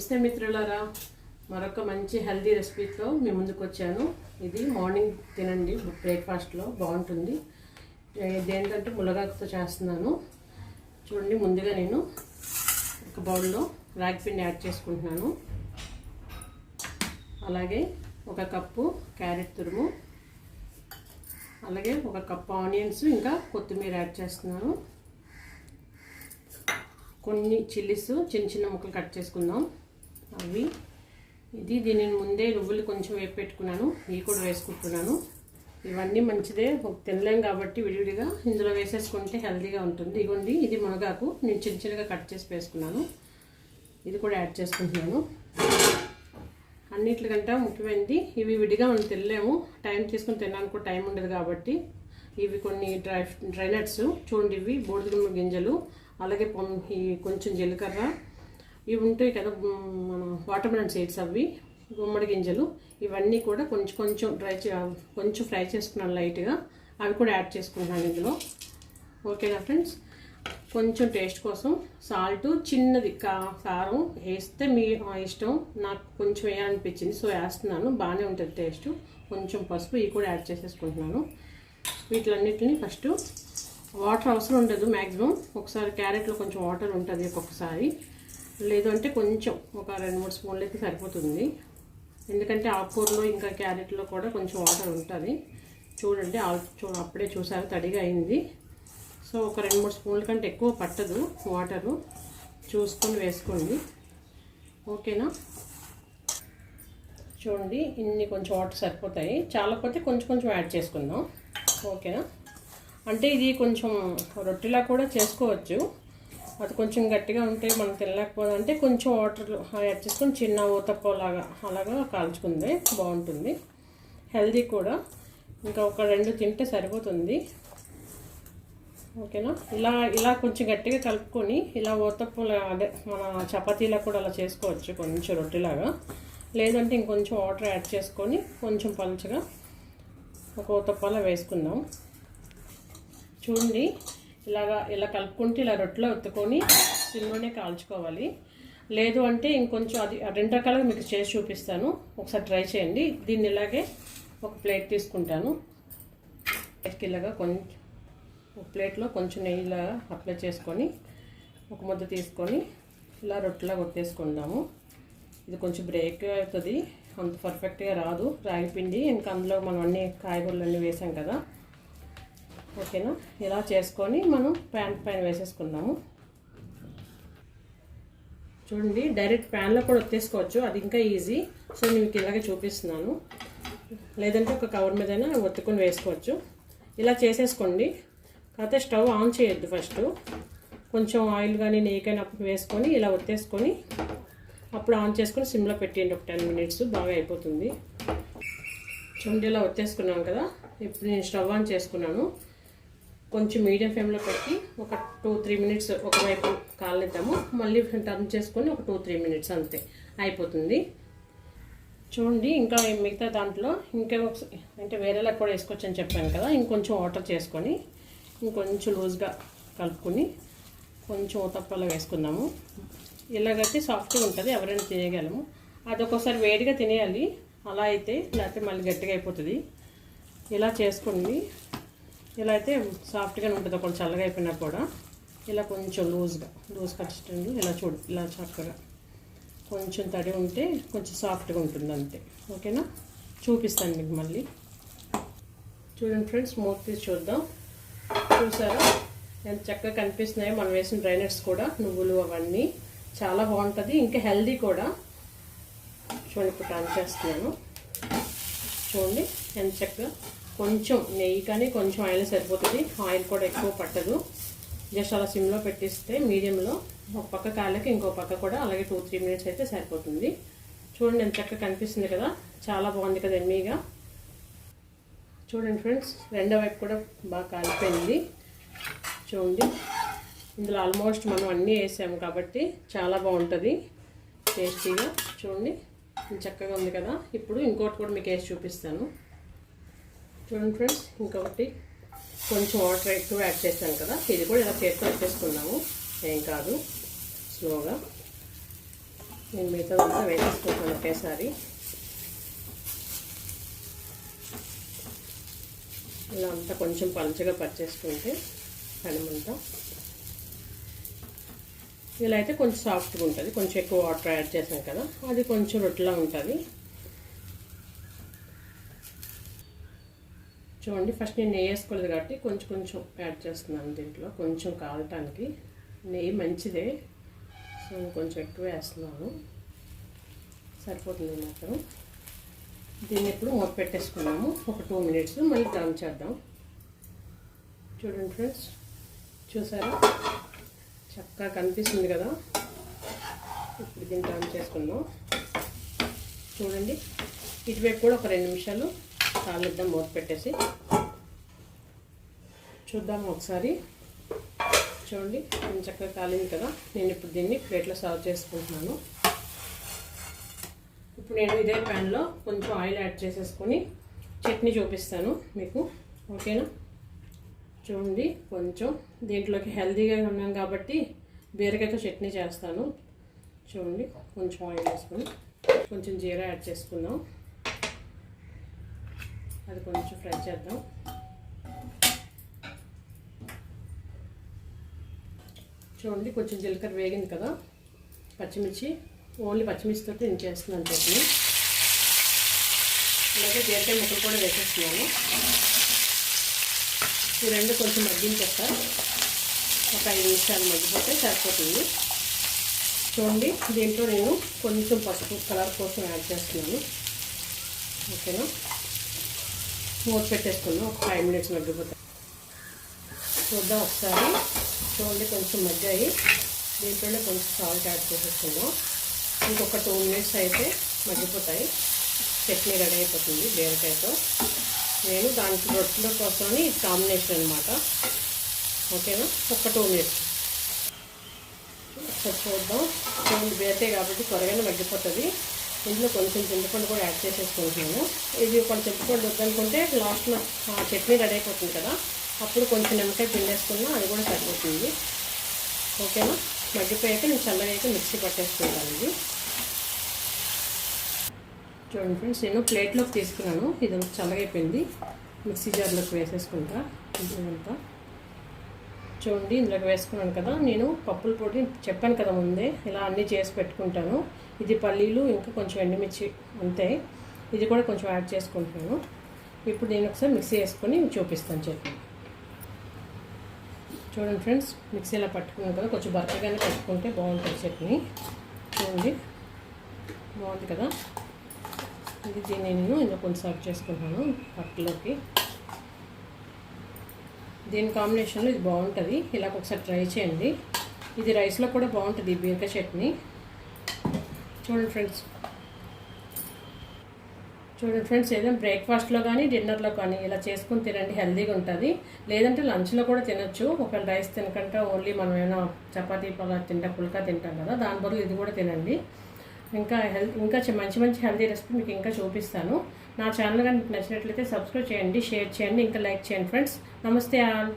నమస్తే మిత్రులారా, మరొక మంచి హెల్దీ రెసిపీతో మీ ముందుకు వచ్చాను. ఇది మార్నింగ్ తినండి, బ్రేక్ఫాస్ట్లో బాగుంటుంది. ఇదేంటంటే మునగాకుతో చేస్తున్నాను. చూడండి, ముందుగా నేను ఒక బౌల్లో రాగి పిండి యాడ్ చేసుకుంటున్నాను. అలాగే ఒక కప్పు క్యారెట్ తురుము, అలాగే ఒక కప్పు ఆనియన్స్, ఇంకా కొత్తిమీర యాడ్ చేస్తున్నాను. కొన్ని చిల్లీస్ చిన్న చిన్న ముక్కలు కట్ చేసుకుందాం. అవి దీనిని ముందే నువ్వులు కొంచెం వేపి పెట్టుకున్నాను, ఇవి కూడా వేసుకుంటున్నాను. ఇవన్నీ మంచిదే, తినలేం కాబట్టి విడివిడిగా ఇందులో వేసేసుకుంటే హెల్తీగా ఉంటుంది. ఇగోండి, ఇది మునగాకు నేను చిన్న చిన్నగా కట్ చేసి వేసుకున్నాను. ఇది కూడా యాడ్ చేసుకుంటున్నాను. అన్నిటికంటే ముఖ్యమైనది, ఇవి విడిగా మనం తినలేము, టైం తీసుకుని తినడానికి కూడా టైం ఉండదు కాబట్టి ఇవి కొన్ని డ్రై నట్స్ చూడండి. ఇవి బూడిద గింజలు, అలాగే కొంచెం జీలకర్ర, ఇవి ఉంటాయి కదా మన వాటర్ మెలన్ సీడ్స్, అవి గుమ్మడి గింజలు, ఇవన్నీ కూడా కొంచెం కొంచెం ఫ్రై చేసుకున్నాను లైట్గా. అవి కూడా యాడ్ చేసుకుంటున్నాను ఇందులో. ఓకేనా ఫ్రెండ్స్, కొంచెం టేస్ట్ కోసం సాల్ట్, చిన్నది కారం వేస్తే మీ ఇష్టం, నాకు కొంచెం వేయాలనిపించింది సో వేస్తున్నాను. బాగానే ఉంటుంది టేస్ట్. కొంచెం పసుపు, ఇవి కూడా యాడ్ చేసేసుకుంటున్నాను. వీటిలన్నిటిని ఫస్ట్ వాటర్ అవసరం ఉండదు మ్యాక్సిమం. ఒకసారి క్యారెట్లో కొంచెం వాటర్ ఉంటుంది ఒక్కొక్కసారి, లేదు అంటే కొంచెం ఒక 2-3 స్పూన్లు అయితే సరిపోతుంది. ఎందుకంటే ఆకుకూరలో ఇంకా క్యారెట్లో కూడా కొంచెం వాటర్ ఉంటుంది. చూడండి, అప్పుడే చూసారు తడిగా అయింది. సో ఒక 2-3 స్పూన్ల కంటే ఎక్కువ పట్టదు వాటరు, చూసుకొని వేసుకోండి. ఓకేనా, చూడండి ఇన్ని కొంచెం వాటర్ సరిపోతాయి. చాలాపోతే కొంచెం యాడ్ చేసుకుందాం. ఓకేనా, అంటే ఇది కొంచెం రొట్టెలా కూడా చేసుకోవచ్చు. అది కొంచెం గట్టిగా ఉంటే మనం తినలేకపోతే అంటే కొంచెం వాటర్ యాడ్ చేసుకొని చిన్న ఊతప్పలాగా అలాగా కాల్చుకుంది, బాగుంటుంది, హెల్దీ కూడా. ఇంకా ఒక 2 తింటే సరిపోతుంది. ఓకేనా, ఇలా కొంచెం గట్టిగా కలుపుకొని ఇలా ఊతప్పలా, అదే మన చపాతీలా కూడా అలా చేసుకోవచ్చు, కొంచెం రొట్టెలాగా. లేదంటే ఇంకొంచెం వాటర్ యాడ్ చేసుకొని కొంచెం పలుచగా ఒక ఊతప్పలా వేసుకుందాం. చూడండి, ఇలా కలుపుకుంటే ఇలా రొట్టెలో ఒత్తుకొని సిమ్లోనే కాల్చుకోవాలి. లేదు అంటే ఇంకొంచెం అది 2 రకాలుగా మీకు చేసి చూపిస్తాను, ఒకసారి ట్రై చేయండి. దీన్ని ఇలాగే ఒక ప్లేట్ తీసుకుంటాను. ఇలాగా ఒక ప్లేట్లో కొంచెం నెయ్యిలా అప్లై చేసుకొని ఒక ముద్ద తీసుకొని ఇలా రొట్టెలా కొట్టేసుకుందాము. ఇది కొంచెం బ్రేక్ అవుతుంది, అంత పర్ఫెక్ట్గా రాదు రాగి పిండి, ఇంకా అందులో మనం అన్ని కాయగూరలు అన్నీ వేసాం కదా. ఓకేనా, ఇలా చేసుకొని మనం ప్యాన్ పైన వేసేసుకుందాము. చూడండి, డైరెక్ట్ ప్యాన్లో కూడా ఒత్తేసుకోవచ్చు, అది ఇంకా ఈజీ. సో నేను మీకు ఇలాగే చూపిస్తున్నాను. లేదంటే ఒక కవర్ మీదైనా ఒత్తుకొని వేసుకోవచ్చు. ఇలా చేసేసుకోండి. కాకపోతే స్టవ్ ఆన్ చేయొద్దు, ఫస్ట్ కొంచెం ఆయిల్ కానీ నెయ్యి కానీ అప్పుడు వేసుకొని ఇలా ఒత్తేసుకొని అప్పుడు ఆన్ చేసుకొని సిమ్లో పెట్టేయండి. ఒక 10 మినిట్స్ బాగా అయిపోతుంది. చూడండి, ఇలా ఒత్తేసుకున్నాం కదా. ఇప్పుడు నేను స్టవ్ ఆన్ చేసుకున్నాను. కొంచెం మీడియం ఫ్లేమ్లో పెట్టి ఒక 2-3 మినిట్స్ ఒకవైపు కాలనిద్దాము. మళ్ళీ టర్న్ చేసుకొని ఒక 2-3 మినిట్స్ అంతే అయిపోతుంది. చూడండి, ఇంకా మిగతా దాంట్లో ఇంకా అంటే వేరేలా కూడా వేసుకోవచ్చు అని చెప్పాను కదా. ఇంకొంచెం వాటర్ చేసుకొని ఇంకొంచెం లూజ్గా కలుపుకొని కొంచెం ఊతప్పలో వేసుకుందాము. ఇలాగైతే సాఫ్ట్గా ఉంటుంది, ఎవరైనా తినేయగలము. అది ఒక్కోసారి వేడిగా తినేయాలి, అలా అయితే, లేకపోతే మళ్ళీ గట్టిగా అయిపోతుంది. ఇలా చేసుకోండి. ఇలా అయితే సాఫ్ట్గానే ఉంటుంది, కొంచెం చల్లగా అయిపోయినా కూడా. ఇలా కొంచెం లూజ్ కన్సిస్టెంట్, ఇలా చక్కగా కొంచెం తడి ఉంటే కొంచెం సాఫ్ట్గా ఉంటుంది అంతే. ఓకేనా, చూపిస్తాను మీకు మళ్ళీ. చూడండి ఫ్రెండ్స్, మూత తీసి చూద్దాం. చూసారా ఎంత చక్కగా కనిపిస్తున్నాయో మనం వేసిన డ్రై నట్స్ కూడా, నువ్వులు అవన్నీ చాలా బాగుంటుంది, ఇంకా హెల్దీ కూడా. చూడండి, ఇప్పుడు టర్న్ చేస్తున్నాను. చూడండి ఎంత చక్కగా. కొంచెం నెయ్యి కానీ కొంచెం ఆయిల్ సరిపోతుంది, ఆయిల్ కూడా ఎక్కువ పట్టదు. జస్ట్ అలా సిమ్లో పెట్టిస్తే మీడియంలో ఒక పక్క కాళ్ళకి ఇంకో పక్క కూడా అలాగే 2-3 మినిట్స్ అయితే సరిపోతుంది. చూడండి ఎంత చక్కగా కనిపిస్తుంది కదా, చాలా బాగుంది కదా ఎమ్మీగా. చూడండి ఫ్రెండ్స్, రెండో వైపు కూడా బాగా కాలిపోయింది. చూడండి, ఇందులో ఆల్మోస్ట్ మనం అన్నీ వేసాము కాబట్టి చాలా బాగుంటుంది టేస్టీగా. చూడండి చక్కగా ఉంది కదా. ఇప్పుడు ఇంకోటి కూడా మీకు వేసి చూపిస్తాను. చూడండి ఫ్రెండ్స్, ఇంకొకటి కొంచెం వాటర్ ఎక్కువ యాడ్ చేశాను కదా, ఇది కూడా ఇలా చేతితో వచ్చేసుకున్నాము, ఏం కాదు, స్లోగా నేను మిగతాదంతా వేసేసుకుంటాను ఒకేసారి. ఇలా అంతా కొంచెం పలుచగా పచ్చేసుకుంటే పెనమంతా ఇలా అయితే కొంచెం సాఫ్ట్గా ఉంటుంది. కొంచెం ఎక్కువ వాటర్ యాడ్ చేసాం కదా, అది కొంచెం రొట్టెలా ఉంటుంది. చూడండి, ఫస్ట్ నేను నెయ్యి వేసుకోలేదు కాబట్టి కొంచెం కొంచెం యాడ్ చేస్తున్నాను దీంట్లో, కొంచెం కాలటానికి. నెయ్యి మంచిదే, సో కొంచెం ఎక్కువ వేస్తున్నాను, సరిపోతుంది మాత్రం. దీన్ని ఇప్పుడు మూత పెట్టేసుకున్నాము ఒక 2 minutes, మళ్ళీ టర్న్ చేద్దాం. చూడండి ఫ్రెండ్స్, చూసారా చక్కగా కనిపిస్తుంది కదా. ఇప్పుడు దీన్ని టర్న్ చేసుకుందాం. చూడండి, ఇటువైపు కూడా ఒక 2 నిమిషాలు కాలిద్దాం మూత పెట్టేసి. చూద్దాము ఒకసారి. చూడండి, కొంచెం చక్కగా కాలింది కదా. నేను ఇప్పుడు దీన్ని ప్లేట్లో సర్వ్ చేసుకుంటున్నాను. ఇప్పుడు నేను ఇదే ప్యాన్లో కొంచెం ఆయిల్ యాడ్ చేసేసుకొని చట్నీ చూపిస్తాను మీకు, ఓకేనా. చూడండి, కొంచెం దీంట్లోకి హెల్తీగా ఉన్నాం కాబట్టి బీరకాయతో చట్నీ చేస్తాను. చూడండి, కొంచెం ఆయిల్ వేసుకొని కొంచెం జీరా యాడ్ చేసుకుందాం. అది కొంచెం ఫ్రై చేద్దాం. చూడండి, కొంచెం జీలకర్ర వేగింది కదా. పచ్చిమిర్చి, ఓన్లీ పచ్చిమిర్చితో నేను చేస్తున్నాను చట్నీ. అలాగే బీరకాయ ముక్కలు కూడా వేసేస్తున్నాను. ఈ రెండు కొంచెం మగ్గించేస్తా, ఒక 5 నిమిషాలు మగ్గిపోతే సరిపోతుంది. చూడండి, దీంట్లో నేను కొంచెం పసుపు కలర్ కోసం యాడ్ చేస్తున్నాను, ఓకేనా. మూత పెట్టేసుకున్నాం, ఒక 5 minutes మగ్గిపోతాయి. చూద్దాం ఒకసారి. చూడండి, కొంచెం మగ్గాయి. దీంట్లోనే కొంచెం సాల్ట్ యాడ్ చేసేసుకున్నాం. ఇంకొక 2 minutes అయితే మగ్గిపోతాయి. చట్నీ రెడీ అయిపోతుంది బీరకాయతో. నేను దానికి రొట్టెల కోసమని కాంబినేషన్ అనమాట, ఓకేనా. ఒక 2 minutes ఒకసారి చూద్దాం. చూడండి, బీరకాయ కాబట్టి త్వరగానే మగ్గిపోతుంది. ఇందులో కొంచెం చింతపండు కూడా యాడ్ చేసేసుకుంటున్నాను. ఇది కొంచెం చింతపండు వద్దనుకుంటే లాస్ట్లో చట్నీ రెడీ అయిపోతుంది కదా, అప్పుడు కొంచెం నిమ్మకాయ పిండేసుకున్నా అది కూడా సరిపోతుంది, ఓకేనా. మగ్గిపోయాక నేను చల్లగా మిక్సీ పట్టేసుకుంటాను. ఇది చూడండి ఫ్రెండ్స్, నేను ప్లేట్లోకి తీసుకున్నాను. ఇది చల్లగా అయిపోయింది, మిక్సీ జార్లోకి వేసేసుకుంటా. ఇదంతా చూడండి, ఇందులోకి వేసుకున్నాను కదా. నేను పప్పుల పొడి చెప్పాను కదా ముందే, ఇలా అన్నీ చేసి పెట్టుకుంటాను. ఇది పల్లీలు, ఇంకా కొంచెం ఎండుమిర్చి, అంతే. ఇది కూడా కొంచెం యాడ్ చేసుకుంటున్నాను. ఇప్పుడు నేను ఒకసారి మిక్సీ వేసుకొని చూపిస్తాను చట్నీ. చూడండి ఫ్రెండ్స్, మిక్సీ ఇలా పట్టుకున్నాను కదా, కొంచెం బరకగానే పట్టుకుంటే బాగుంటుంది చట్నీ. చూడండి, బాగుంది కదా. ఇది దీన్ని నేను ఇందులో కొంచెం సర్వ్ చేసుకుంటాను పట్టులోకి. దీని కాంబినేషన్లో ఇది బాగుంటుంది, ఇలా ఒకసారి ట్రై చేయండి. ఇది రైస్లో కూడా బాగుంటుంది ఈ బీరకాయ చట్నీ. చూడండి ఫ్రెండ్స్, ఏదైనా బ్రేక్ఫాస్ట్లో కానీ డిన్నర్లో కానీ ఇలా చేసుకుని తినండి, హెల్తీగా ఉంటుంది. లేదంటే లంచ్లో కూడా తినొచ్చు. ఒకవేళ రైస్ తినకుండా ఓన్లీ మనం ఏమైనా చపాతీ పుల్కా తింటాం కదా, దాని బదులు ఇది కూడా తినండి. ఇంకా మంచి మంచి హెల్తీ రెసిపీ మీకు ఇంకా చూపిస్తాను. నా ఛానల్ కానీ మీకు నచ్చినట్లయితే సబ్స్క్రైబ్ చేయండి, షేర్ చేయండి, ఇంకా లైక్ చేయండి ఫ్రెండ్స్. నమస్తే ఆల్.